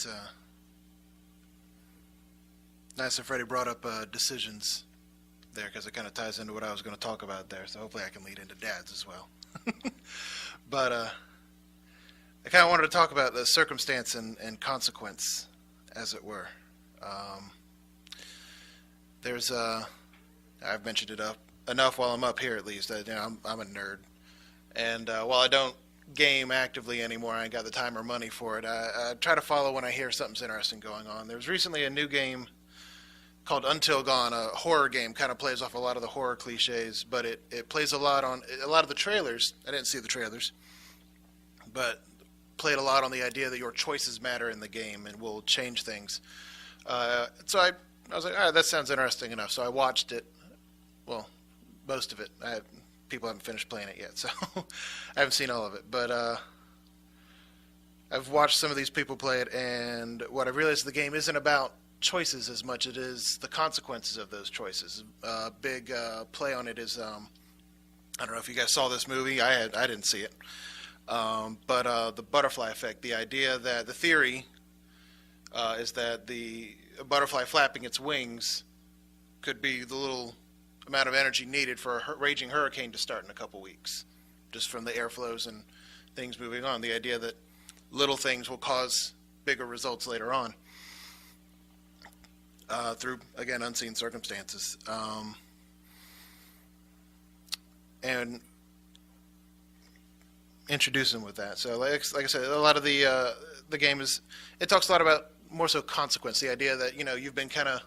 it's nice that Freddie brought up decisions there, because it kind of ties into what I was going to talk about there. So hopefully I can lead into dads as well. But I kind of wanted to talk about the circumstance and consequence, as it were. There's I've mentioned it enough while I'm up here, at least. I'm a nerd, and while I don't game actively anymore, I ain't got the time or money for it. I try to follow when I hear something's interesting going on. There was recently a new game called Until Dawn, a horror game. Kind of plays off a lot of the horror cliches, but it plays a lot on a lot of the trailers. I didn't see the trailers, but played a lot on the idea that your choices matter in the game and will change things. So I was like, all right, that sounds interesting enough. So I watched it. Well, most of it. People haven't finished playing it yet, so I haven't seen all of it. But I've watched some of these people play it, and what I realized, the game isn't about choices as much as it is the consequences of those choices. Big play on it is, I don't know if you guys saw this movie. I didn't see it. But the butterfly effect, the idea that the theory is that the butterfly flapping its wings could be the little amount of energy needed for a raging hurricane to start in a couple weeks, just from the airflows and things moving on. The idea that little things will cause bigger results later on through, again, unseen circumstances. And introduce them with that. So like I said, a lot of the game it talks a lot about more so consequence, the idea that, you've been kind of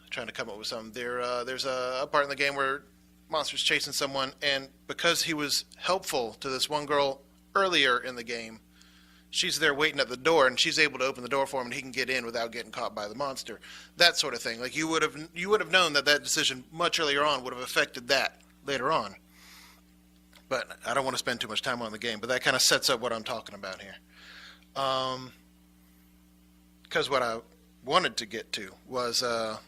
trying to come up with something. There's a part in the game where monster's chasing someone, and because he was helpful to this one girl earlier in the game, she's there waiting at the door, and she's able to open the door for him, and he can get in without getting caught by the monster. That sort of thing. Like, you would have known that decision much earlier on would have affected that later on. But I don't want to spend too much time on the game, but that kind of sets up what I'm talking about here. Because what I wanted to get to was a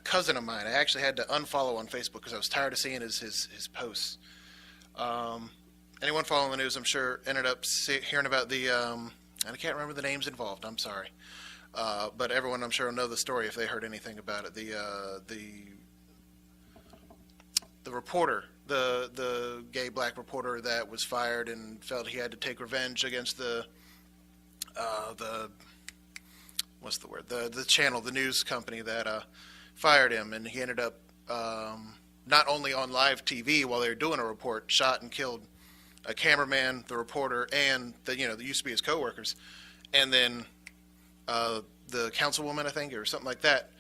cousin of mine. I actually had to unfollow on Facebook because I was tired of seeing his posts. Anyone following the news, I'm sure, ended up hearing about the, and I can't remember the names involved, I'm sorry. But everyone, I'm sure, will know the story if they heard anything about it. The reporter, the gay black reporter that was fired and felt he had to take revenge against the channel, the news company that fired him, and he ended up not only on live TV while they were doing a report, shot and killed a cameraman, the reporter, and that used to be his coworkers, and then the councilwoman, I think, or something like that.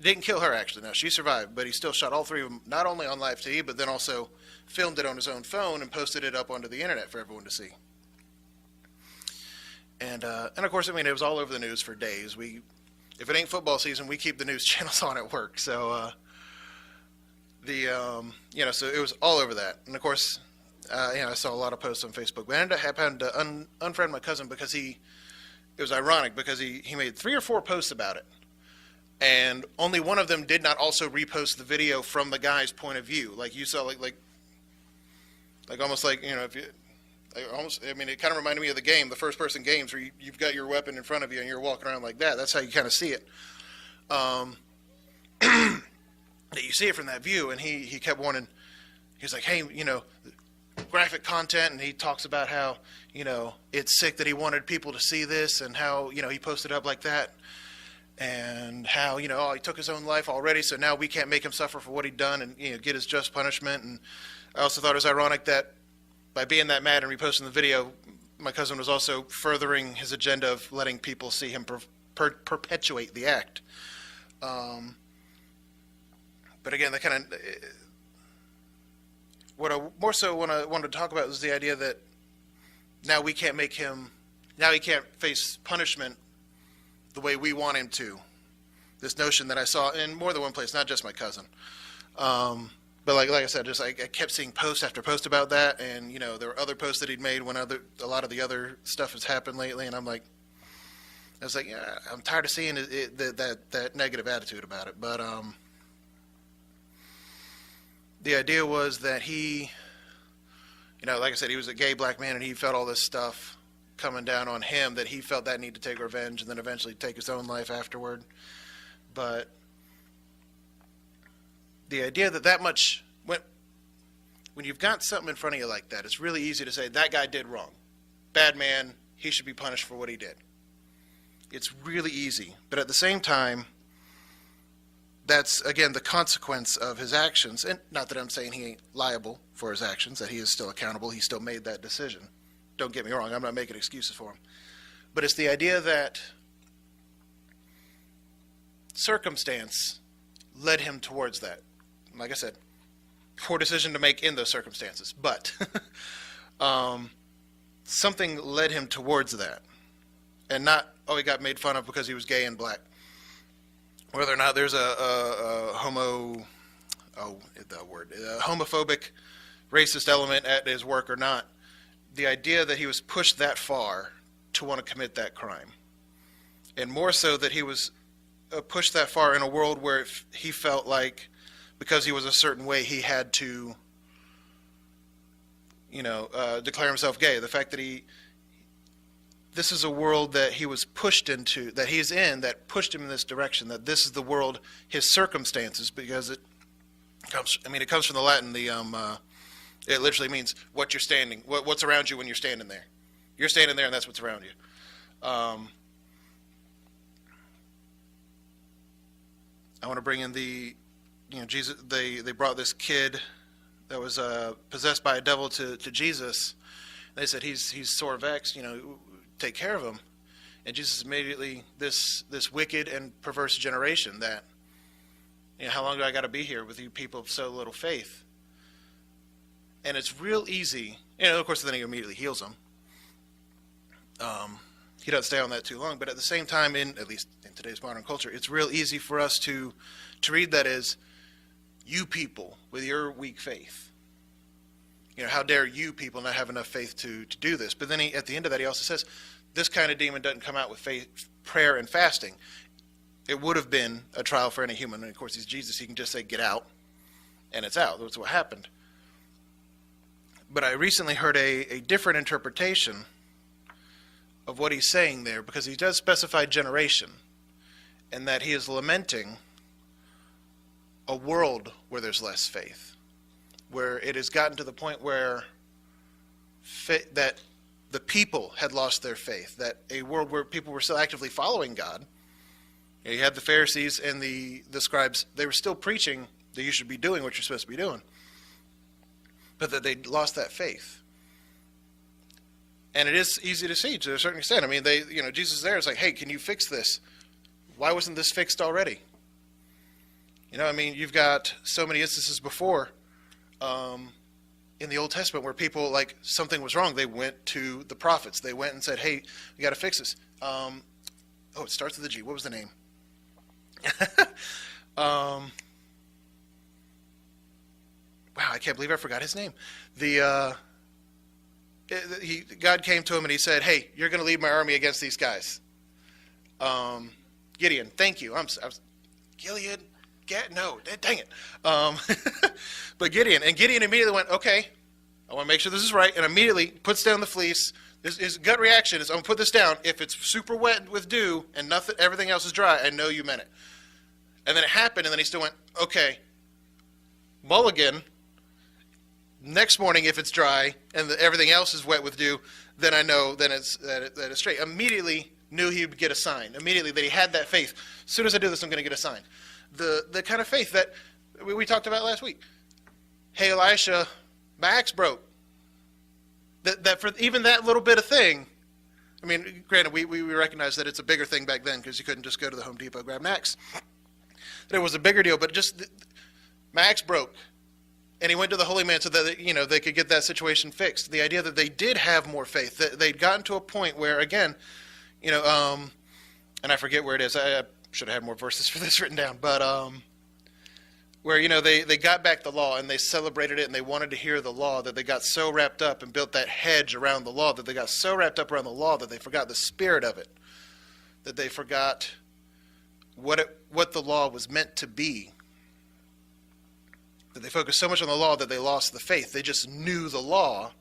Didn't kill her, actually. No, she survived, but he still shot all three of them, not only on live TV, but then also filmed it on his own phone and posted it up onto the internet for everyone to see. And of course, it was all over the news for days. If it ain't football season, we keep the news channels on at work. So so it was all over that. And of course, I saw a lot of posts on Facebook. But I ended up having to unfriend my cousin because it was ironic because he made 3 or 4 posts about it. And only one of them did not also repost the video from the guy's point of view. Like you saw, like almost like, if you, it kind of reminded me of the game, the first person games where you've got your weapon in front of you and you're walking around like that. That's how you kind of see it. You see it from that view, and he kept warning. He's like, hey, graphic content, and he talks about how, it's sick that he wanted people to see this, and how, he posted up like that. And how, he took his own life already, so now we can't make him suffer for what he'd done and, get his just punishment. And I also thought it was ironic that by being that mad and reposting the video, my cousin was also furthering his agenda of letting people see him perpetuate the act. But again, that kind of... What I more so wanted to talk about was the idea that now he can't face punishment the way we want him to. This notion that I saw in more than one place, not just my cousin. But like I said, I kept seeing post after post about that, and there were other posts that he'd made when a lot of the other stuff has happened lately, and I was like, yeah, I'm tired of seeing that negative attitude about it. But the idea was that he Like I said, he was a gay black man, and he felt all this stuff coming down on him, that he felt that need to take revenge and then eventually take his own life afterward. But the idea that much, when you've got something in front of you like that, it's really easy to say, that guy did wrong. Bad man, he should be punished for what he did. It's really easy. But at the same time, that's, again, the consequence of his actions. And not that I'm saying he ain't liable for his actions, that he is still accountable. He still made that decision. Don't get me wrong, I'm not making excuses for him. But it's the idea that circumstance led him towards that. Like I said, poor decision to make in those circumstances. But something led him towards that. And not, he got made fun of because he was gay and black. Whether or not there's a homophobic, racist element at his work or not, the idea that he was pushed that far to want to commit that crime. And more so that he was pushed that far in a world where he felt like, because he was a certain way, he had to, declare himself gay. The fact that this is a world that he was pushed into, that he's in, that pushed him in this direction, that this is the world, his circumstances, because it comes from the Latin, it literally means what you're standing, what's around you when you're standing there. You're standing there and that's what's around you. I want to bring in Jesus, they brought this kid that was possessed by a devil to Jesus. They said, he's sore vexed, take care of him. And Jesus immediately, this wicked and perverse generation that, how long do I got to be here with you people of so little faith? And it's real easy, of course then he immediately heals them. He doesn't stay on that too long, but at the same time, at least in today's modern culture, it's real easy for us to read that as, you people with your weak faith. How dare you people not have enough faith to do this? But then at the end of that, he also says, this kind of demon doesn't come out with faith, prayer, and fasting. It would have been a trial for any human. And of course, he's Jesus. He can just say, get out, and it's out. That's what happened. But I recently heard a different interpretation of what he's saying there, because he does specify generation, and that he is lamenting a world where there's less faith, where it has gotten to the point where that the people had lost their faith, that a world where people were still actively following God. You had the Pharisees and the scribes, they were still preaching that you should be doing what you're supposed to be doing, but that they lost that faith. And it is easy to see to a certain extent. Jesus is there, it's like, hey, can you fix this? Why wasn't this fixed already? You've got so many instances before in the Old Testament where people, like, something was wrong. They went to the prophets. They went and said, hey, we got to fix this. It starts with a G. What was the name? Wow, I can't believe I forgot his name. God came to him and he said, hey, you're going to lead my army against these guys. Gideon, thank you. Gilead? No, dang it. But Gideon immediately went, okay, I want to make sure this is right, and immediately puts down the fleece. His gut reaction is, I'm going to put this down. If it's super wet with dew and everything else is dry, I know you meant it. And then it happened, and then he still went, okay, mulligan. Next morning, if it's dry and everything else is wet with dew, then I know that it's straight. Immediately knew he would get a sign. Immediately that he had that faith. As soon as I do this, I'm going to get a sign. The kind of faith that we talked about last week. Hey, Elisha, my axe broke. That for even that little bit of thing, granted, we recognize that it's a bigger thing back then because you couldn't just go to the Home Depot, grab an axe. That it was a bigger deal, but just my axe broke. And he went to the holy man so that they could get that situation fixed. The idea that they did have more faith, that they'd gotten to a point where, again, and I forget where it is. I should have had more verses for this written down, but where they got back the law and they celebrated it and they wanted to hear the law, that they got so wrapped up and built that hedge around the law, that they got so wrapped up around the law that they forgot the spirit of it, that they forgot what the law was meant to be. That they focused so much on the law that they lost the faith. They just knew the law,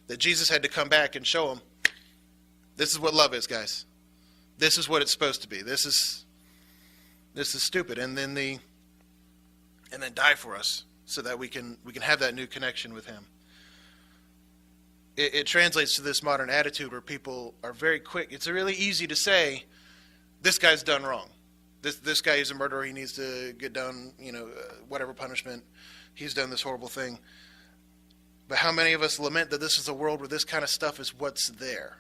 that Jesus had to come back and show them, this is what love is, guys. This is what it's supposed to be. This is stupid. And then die for us so that we can have that new connection with him. It translates to this modern attitude where people are very quick. It's really easy to say, this guy's done wrong. This guy is a murderer. He needs to get done, whatever punishment. He's done this horrible thing. But how many of us lament that this is a world where this kind of stuff is what's there?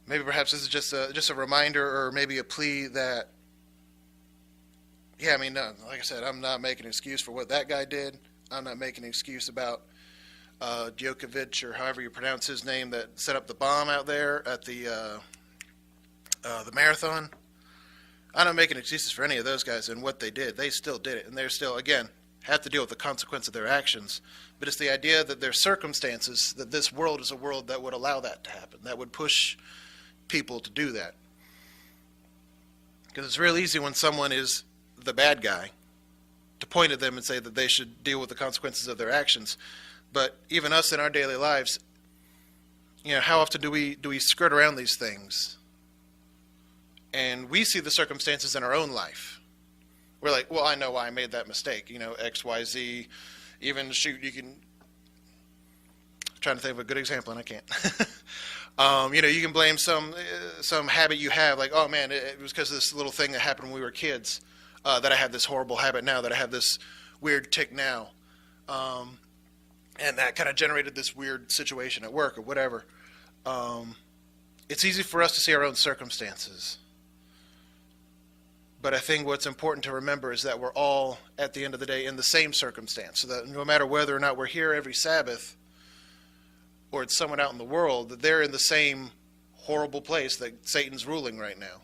Maybe perhaps this is just a reminder, or maybe a plea that, no, like I said, I'm not making an excuse for what that guy did. I'm not making an excuse about Djokovic, or however you pronounce his name, that set up the bomb out there at the marathon. I'm not making excuses for any of those guys and what they did. They still did it, and they're still, again, have to deal with the consequence of their actions. But it's the idea that there's circumstances, that this world is a world that would allow that to happen, that would push people to do that. Because it's real easy when someone is the bad guy to point at them and say that they should deal with the consequences of their actions. But even us in our daily lives, how often do we skirt around these things? And we see the circumstances in our own life. We're like, well, I know why I made that mistake. X, Y, Z. Even shoot, you can. I'm trying to think of a good example, and I can't. You can blame some habit you have, like, oh man, it was because of this little thing that happened when we were kids, that I have this horrible habit now, that I have this weird tic now, and that kind of generated this weird situation at work or whatever. It's easy for us to see our own circumstances. But I think what's important to remember is that we're all, at the end of the day, in the same circumstance. So that no matter whether or not we're here every Sabbath, or it's someone out in the world, that they're in the same horrible place that Satan's ruling right now.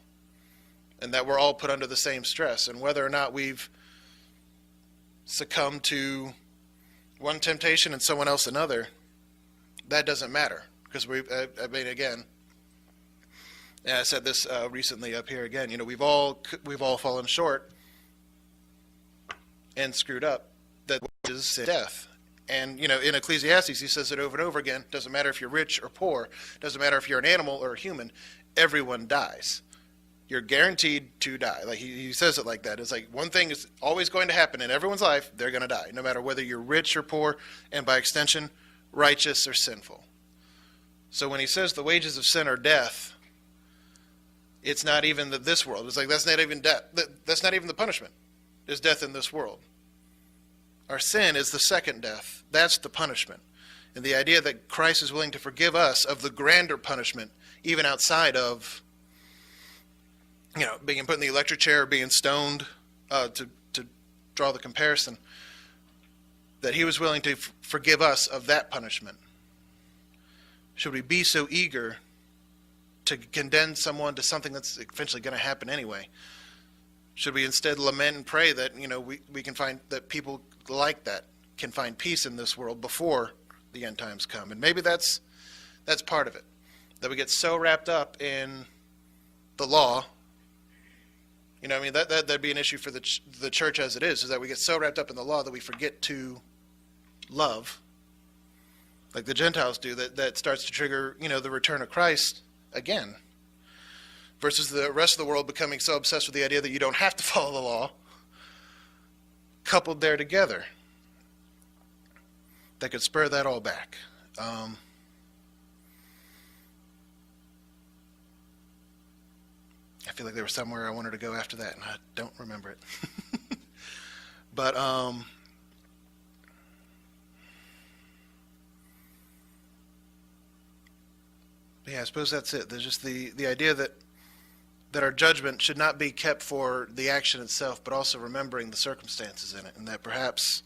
And that we're all put under the same stress. And whether or not we've succumbed to one temptation and someone else another, that doesn't matter. Because again, and I said this recently up here again, we've all fallen short and screwed up. That is death. And, in Ecclesiastes, he says it over and over again. Doesn't matter if you're rich or poor. Doesn't matter if you're an animal or a human. Everyone dies. You're guaranteed to die. Like he says it like that. It's like one thing is always going to happen in everyone's life. They're going to die, no matter whether you're rich or poor, and by extension, righteous or sinful. So when he says the wages of sin are death, it's not even this world. It's like that's not even death. That's not even the punishment. There's death in this world. Our sin is the second death. That's the punishment. And the idea that Christ is willing to forgive us of the grander punishment, even outside of, being put in the electric chair or being stoned, to draw the comparison, that he was willing to forgive us of that punishment. Should we be so eager to condemn someone to something that's eventually going to happen anyway? Should we instead lament and pray that, we can find that people like that can find peace in this world before the end times come? And maybe that's part of it. That we get so wrapped up in the law. That'd be an issue for the church as it is that we get so wrapped up in the law that we forget to love, like the Gentiles do, that starts to trigger, the return of Christ again. Versus the rest of the world becoming so obsessed with the idea that you don't have to follow the law, coupled there together, that could spur that all back. I feel like there was somewhere I wanted to go after that, and I don't remember it. But yeah, I suppose that's it. There's just the idea that our judgment should not be kept for the action itself, but also remembering the circumstances in it, and that perhaps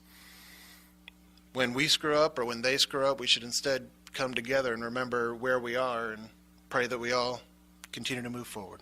when we screw up or when they screw up, we should instead come together and remember where we are and pray that we all continue to move forward.